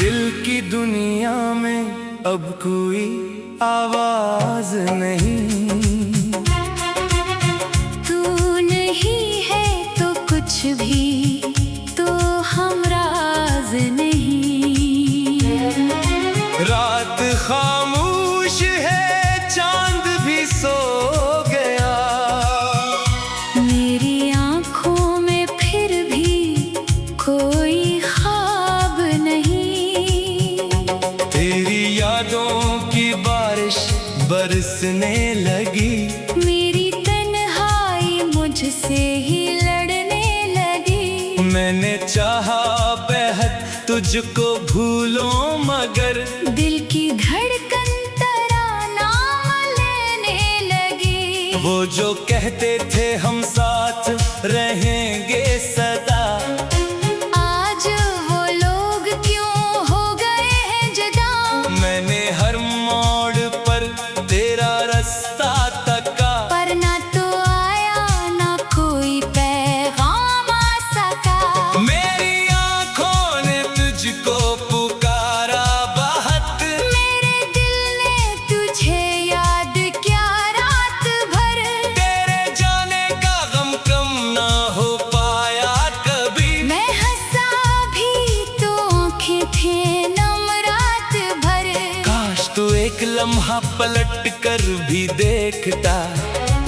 दिल की दुनिया में अब कोई आवाज नहीं। तू नहीं है तो कुछ भी तो हम राज नहीं। रात खामोश है, चांद भी सो गया। मेरी आंखों में फिर भी कोई ख्वाब नहीं। तेरी यादों की बारिश बरसने लगी। मेरी तन्हाई मुझसे ही लड़ने लगी। मैंने चाहा बेहद तुझको भूलो, मगर दिल की धड़कन नाम लेने लगी। वो जो कहते थे हम साथ रहेंगे सदा, आज वो लोग क्यों हो गए हैं जुदा। मैंने हर मोड़ पर तेरा रास्ता तका, पर ना तो आया ना कोई पैगाम आ सका। मेरी आंखों ने तुझको पुकारा बहुत। मेरे दिल ने तुझे याद किया रात भर। तेरे जाने का गम कम ना हो पाया कभी। मैं हंसा भी तो आंखें थे नम रात भर। काश तू एक लम्हा पलट कर भी देखता,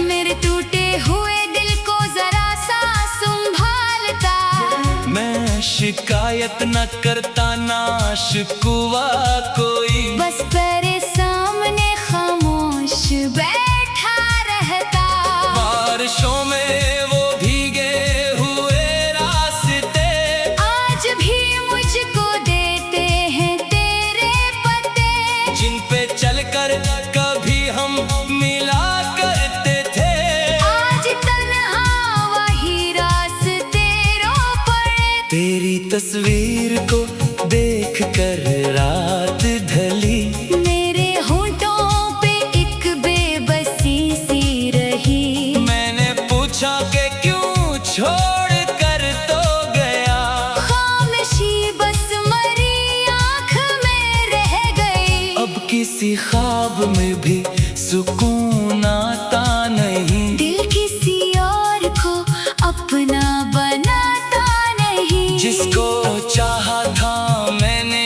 मेरे टूटे हुए दिल को जरा सा संभालता। मैं शिकायत न करता, ना शिकवा कोई। बस तेरे सामने खामोश बैठा रहता। बारिशों में वो भीगे हुए रास्ते, आज भी मुझको देते हैं तेरे पते। जिन पे चलकर कभी हम मिला करते थे। आज तन्हा वही रास्ते रो पड़े। तेरी तस्वीर को देख कर रात ढली। मेरे होंठों पे एक बेबसी सी रही। मैंने पूछा कि क्यों छोड़ कर तो गया। खामोशी बस मरी आँख में रह गई। अब किसी ख्वाब में भी सुकून आता नहीं। दिल किसी और को अपना बनाता नहीं। जिसको चाहा था मैंने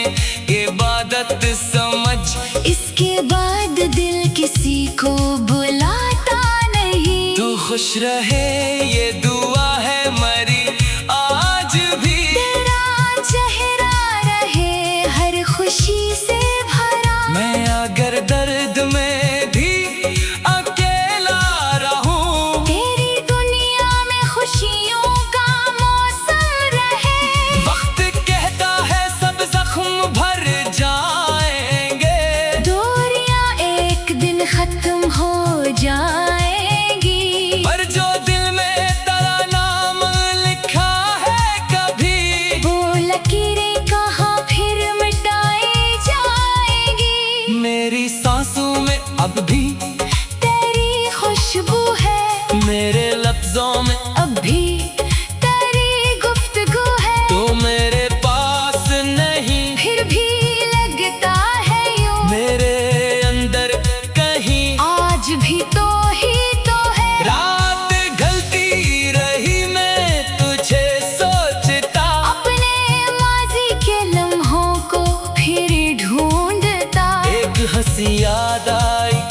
इबादत समझ, इसके बाद दिल किसी को बुलाता नहीं। तू खुश रहे ये दुआ है मरी आज भी। तेरा चेहरा रहे हर खुशी से भरा। मैं अगर दर्द में भी अकेला रहूं, तेरी दुनिया में खुशियों का मौसम रहे। वक्त कहता है सब जख्म भर जाएंगे। दूरियां एक दिन खत्म हो जाएंगी। पर जो दिल में तेरा नाम लिखा है कभी, वो लकीरें कहाँ फिर मिटाई जाएंगी। मेरी सांसों में अब भी तेरी खुशबू है। मेरे लफ्जों में अब भी तेरी गुफ्तगू है। तो मेरे पास नहीं, फिर भी लगता है यूं मेरे अंदर कहीं। आज भी तो ही तो है। रात ढलती रही मैं तुझे सोचता, अपने माजी के लम्हों को फिर ढूंढता। एक हंसी याद आई,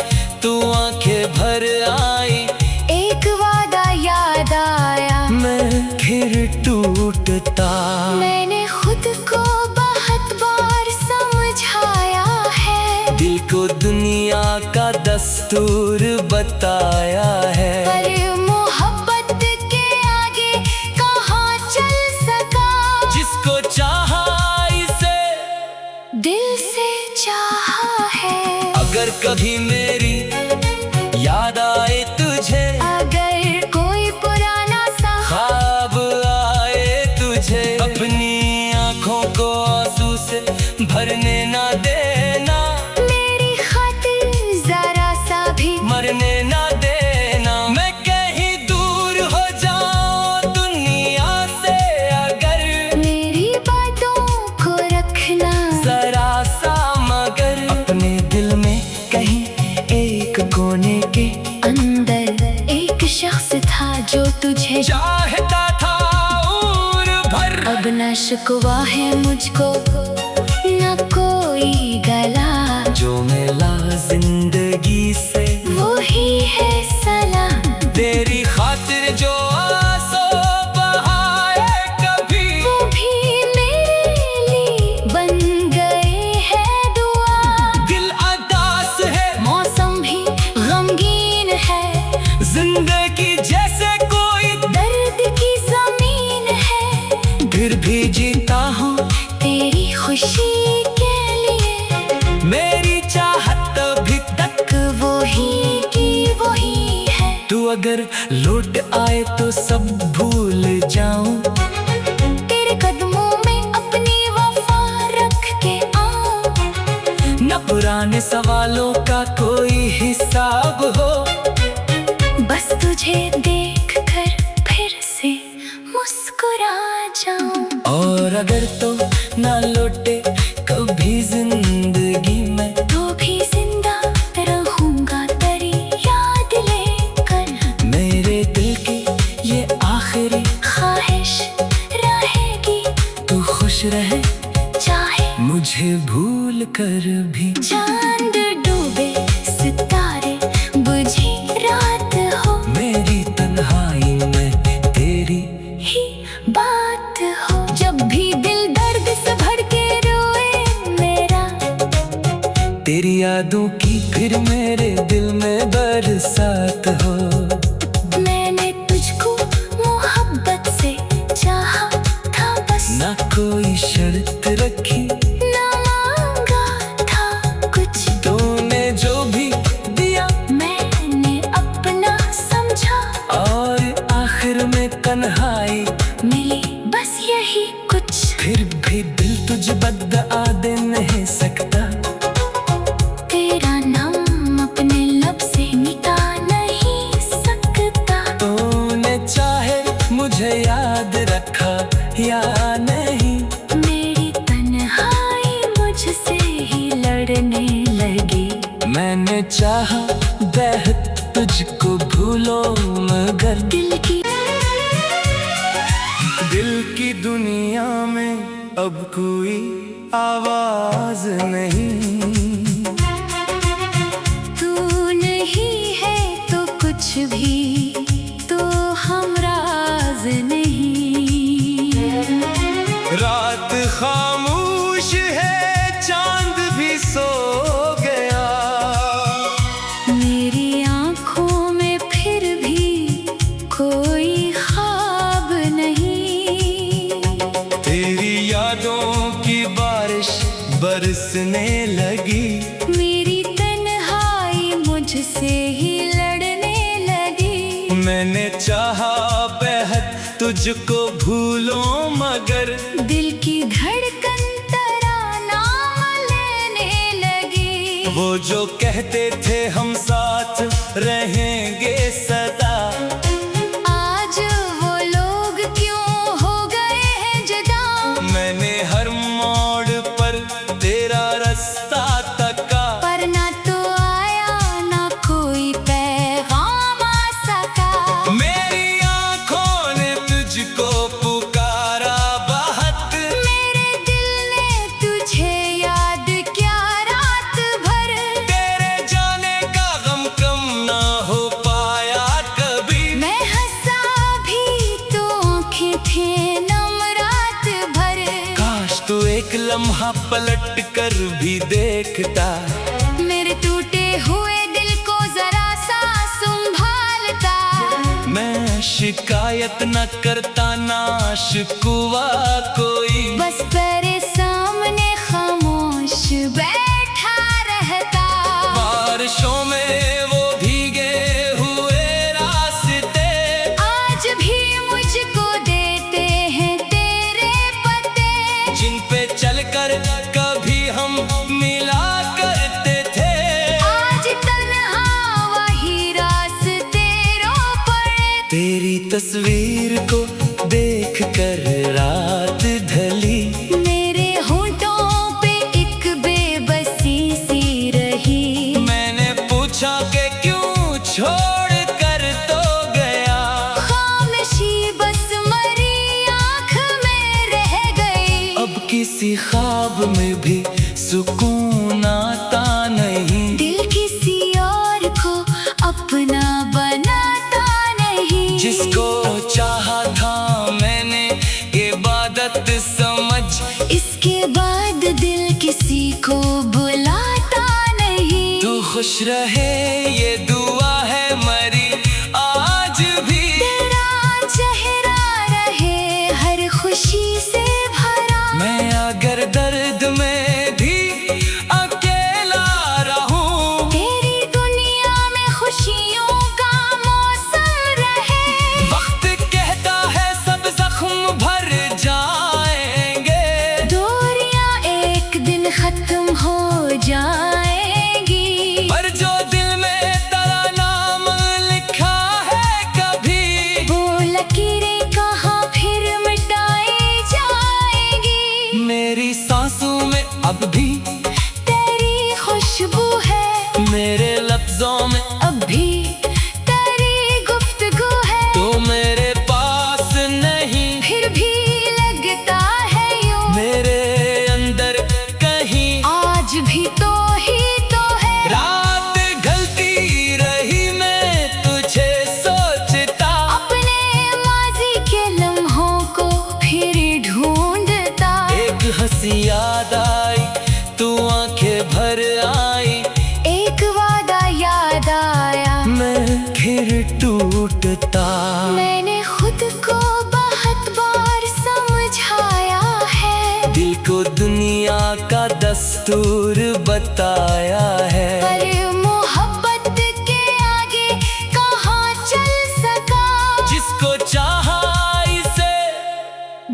तू आंखें भर आई। एक वादा याद आया, मैं फिर टूटता। मैंने खुद को बहुत बार समझाया है। दिल को दुनिया का दस्तूर बताया है। पर मोहब्बत के आगे कहाँ चल सका। जिसको चाहा इसे दिल से चाहा है। अगर कभी मेरी याद आए तुझे, अगर कोई पुराना सा ख्वाब आए तुझे, अपनी आंखों को आंसू से भरने ना देना। मेरी खातिर जरा सा भी मरने ना देना। मैं कहीं दूर हो जाऊं दुनिया से, अगर मेरी बातों को रखना न शिकवा है मुझको न कोई गला, जो मिला जिंदगी से वो ही है सलाह। तेरी खातिर जो आंसू बहाए कभी, वो भी मेरे लिए बन गए हैं दुआ। दिल अदास है, मौसम भी गमगीन है, जिंदगी जैसे कोई दर्द की जमीन है। फिर भी जीता हूँ तेरी खुशी के लिए, मेरी चाहत अभी तक वही की वही है। तू अगर लौट आए तो सब भूल जाऊं, तेरे कदमों में अपनी वफा रख के आऊं। न पुराने सवालों का कोई हिसाब हो, बस तुझे देख कर फिर से मुस्कुरा जाऊं। और अगर तो ना लौटे कभी जिंदगी में, तो भी जिंदा रहूंगा तेरी याद लेकर। मेरे दिल की ये आखिरी ख्वाहिश रहेगी, तू खुश रहे चाहे मुझे भूल कर भी। चांद डूबे सितारे बुझी रात हो, मेरी तन्हाई में तेरी ही बात हो। जब भी दिल दर्द से भर के रोए मेरा, तेरी यादों की फिर मेरे दिल में बरसात हो। मैंने तुझको मोहब्बत से चाहा था बस, ना कोई शर्त रखी, ना मांगा था कुछ। तूने जो भी दिया मैंने अपना समझा, और आखिर में तन्हाई मिली बस यही कुछ। फिर भी दिल तुझ बदआ दे नहीं सकता, तेरा नाम अपने लब से मिटा नहीं सकता। तूने चाहे मुझे याद रखा या नहीं, मेरी तन्हाई मुझसे ही लड़ने लगी। मैंने चाहा बेहद तुझको भूलो मगर दिल की दुनिया में अब कोई आवाज नहीं। तू नहीं है तो कुछ भी तो हमराज नहीं। रात खामोश है, चांद भी सो गया, मेरी आंखों में फिर भी कोई ख्वाब नहीं। तेरी यादों की बारिश बरसने लगी, मेरी तन्हाई मुझसे ही लड़ने लगी। मैंने चाहा बेहद तुझको भूलो मगर दिल की धड़कन तराना लेने लगी। वो जो कहते थे हम साथ रहेंगे सदा, आज वो लोग क्यों हो गए हैं जुदा। मैंने हर मोड़ पर तेरा रास्ता तका, पर ना तो आया ना कोई पैगाम आ सका। मेरी आंखों ने तुझको पुकारा बहुत, मेरे दिल ने तुझे याद किया रात भर। तेरे जाने का गम कम ना हो पाया कभी। मैं हंसा भी तो आंखें थे नम रात भर। काश तू एक लम्हा पलट कर भी देखता, मेरे टूटे हुए दिल को जरा सा संभालता। मैं शिकायत न करता ना शिकवा कोई, बस तेरे सामने खामोश बैठा रहता। बारिशों में वो भीगे हुए रास्ते, आज भी मुझको देते हैं तेरे पते, जिन पे चलकर कभी हम मिला करते थे। आज तन्हा वही रास्ते रो पड़े। तेरी तस्वीर को देख कर रात ढली, किसी ख्वाब में भी सुकून आता नहीं। दिल किसी और को अपना बनाता नहीं। जिसको चाहा था मैंने इबादत समझ, इसके बाद दिल किसी को बुलाता नहीं। तू खुश रहे ये दुआ है मरी आज भी। तेरा चेहरा रहे हर खुशी से भरा। मैं अगर दर्द में भी अकेला रहूं, तेरी दुनिया में खुशियों का मौसम रहे। वक्त कहता है सब जख्म भर जाएंगे, दूरियां एक दिन खत्म हो जाएंगी। पर जो दिल में तेरा नाम लिखा है कभी, वो लकीरें कहाँ फिर मिटाई जाएंगी। मेरी सांसों में अब भी तेरी खुशबू है, मेरे लफ्जों में अब भी तेरी गुफ्तगू है। तो मेरे पास नहीं, फिर भी लगता है यूं मेरे अंदर कहीं आज भी तो ही तो है। रात ढलती रही मैं तुझे सोचता, अपने माजी के लम्हों को फिर ढूंढता। एक हंसी याद आई तू आंखें भर आई, एक वादा याद आया, मैं फिर टूटता। मैंने खुद को बहुत बार समझाया है, दिल को दुनिया का दस्तूर बताया है। पर मोहब्बत के आगे कहाँ चल सका। जिसको चाहा इसे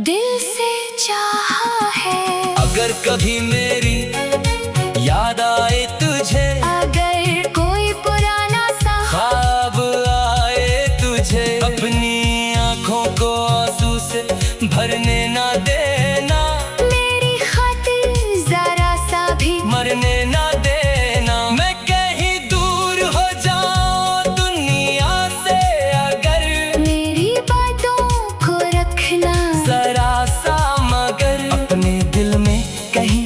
दिल से चाहा है। अगर कभी मेरी याद आए तुझे, अगर कोई पुराना सा ख्वाब आए तुझे, अपनी आंखों को आंसू से भरने ना देना, मेरी खातिर जरा सा भी मरने ना देना। मैं कहीं दूर हो जाऊं दुनिया से अगर, मेरी बातों को रखना जरा सा मगर, अपने दिल में कहीं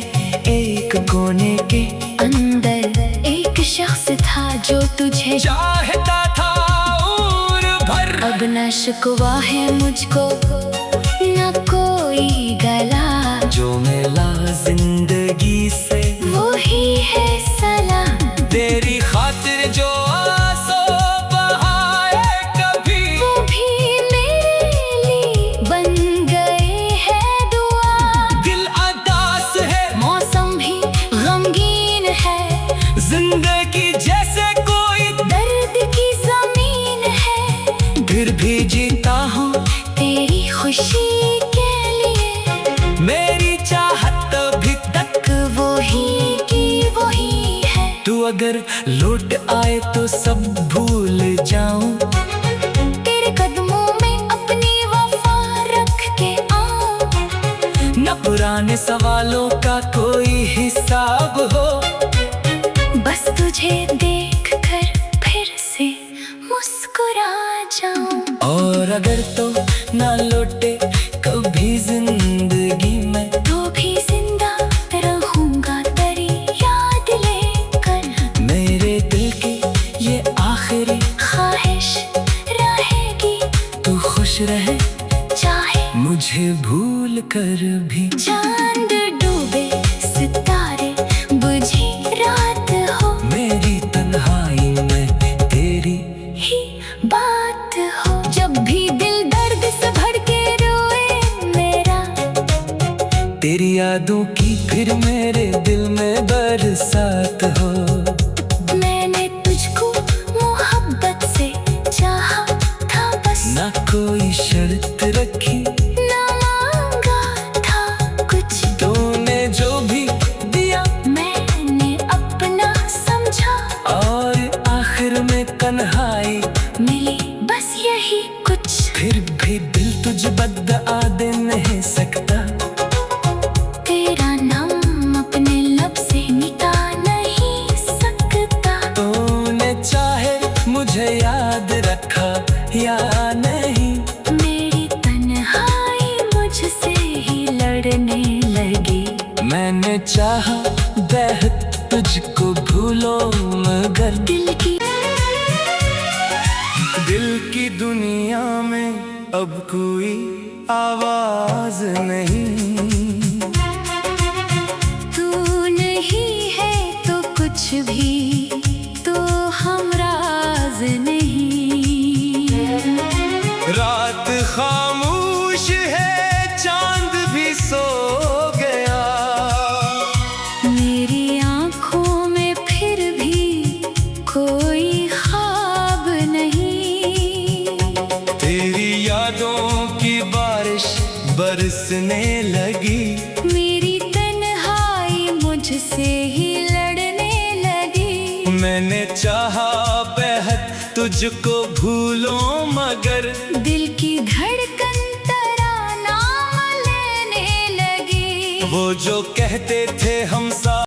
एक कोने के अंदर एक शख्स था जो तुझे चाहता था और भर। अब न शिकवा है मुझको न कोई गला, जो मिला जिंदगी से वो ही है सलाम। तेरी खातिर जो आंसू बहाए कभी, वो भी मेरे लिए बन गए हैं दुआ। दिल अदास है मौसम भी गमगीन है, जिंदगी जैसे कोई दर्द की जमीन है। फिर भी जीता हूँ तेरी खुशी के लिए, मेरी चाहत अभी तक वही की वही है। तू अगर लौट आए तो सब भूल जाऊं, तेरे कदमों में अपनी वफा रख के आऊं। न पुराने सवालों का कोई हिसाब हो, बस तुझे देख कर फिर से मुस्कुरा जाऊं। और अगर तो ना लौटे कभी जिंदगी में, तो भी जिंदा रहूंगा तेरी याद लेकर। मेरे दिल की ये आखिरी ख्वाहिश रहेगी, तू खुश रहे चाहे मुझे भूल कर भी। चांद डूबे सितारे बुझी रात हो, मेरी तन्हाई में तेरी ही बात हो। जब भी दिल दर्द से भर के रोए मेरा, तेरी यादों की फिर मेरे दिल में बरसात हो। मैंने तुझको मोहब्बत से चाहा था बस, ना कोई शर्त रखी, ना मांगा था कुछ। तूने जो भी दिया मैंने अपना समझा, और आखिर में तन्हाई मिली बस यही कुछ। फिर भी दिल तुझ बदआ दे नहीं सकता, तेरा नाम अपने लब से मिटा नहीं सकता। तूने चाहे मुझे याद रखा या नहीं, मेरी तन्हाई मुझसे ही लड़ने लगी। लगी। मैंने चाहा बेहद तुझको भूलो मगर दिल की दुनिया में अब कोई आवाज नहीं। तू नहीं है तो कुछ भी तो हम राज नहीं। रात खामोश है चांद भी सो गया। मेरी आंखों में फिर भी कोई ख्वाब नहीं। तेरी यादों की बारिश बरसने लगी। मेरी तन्हाई मुझसे ही लड़ने लगी। मैंने चाहा बेहद तुझको भूलो मगर दिल की धड़कन तेरा नाम लेने लगी। वो जो कहते थे हम साथ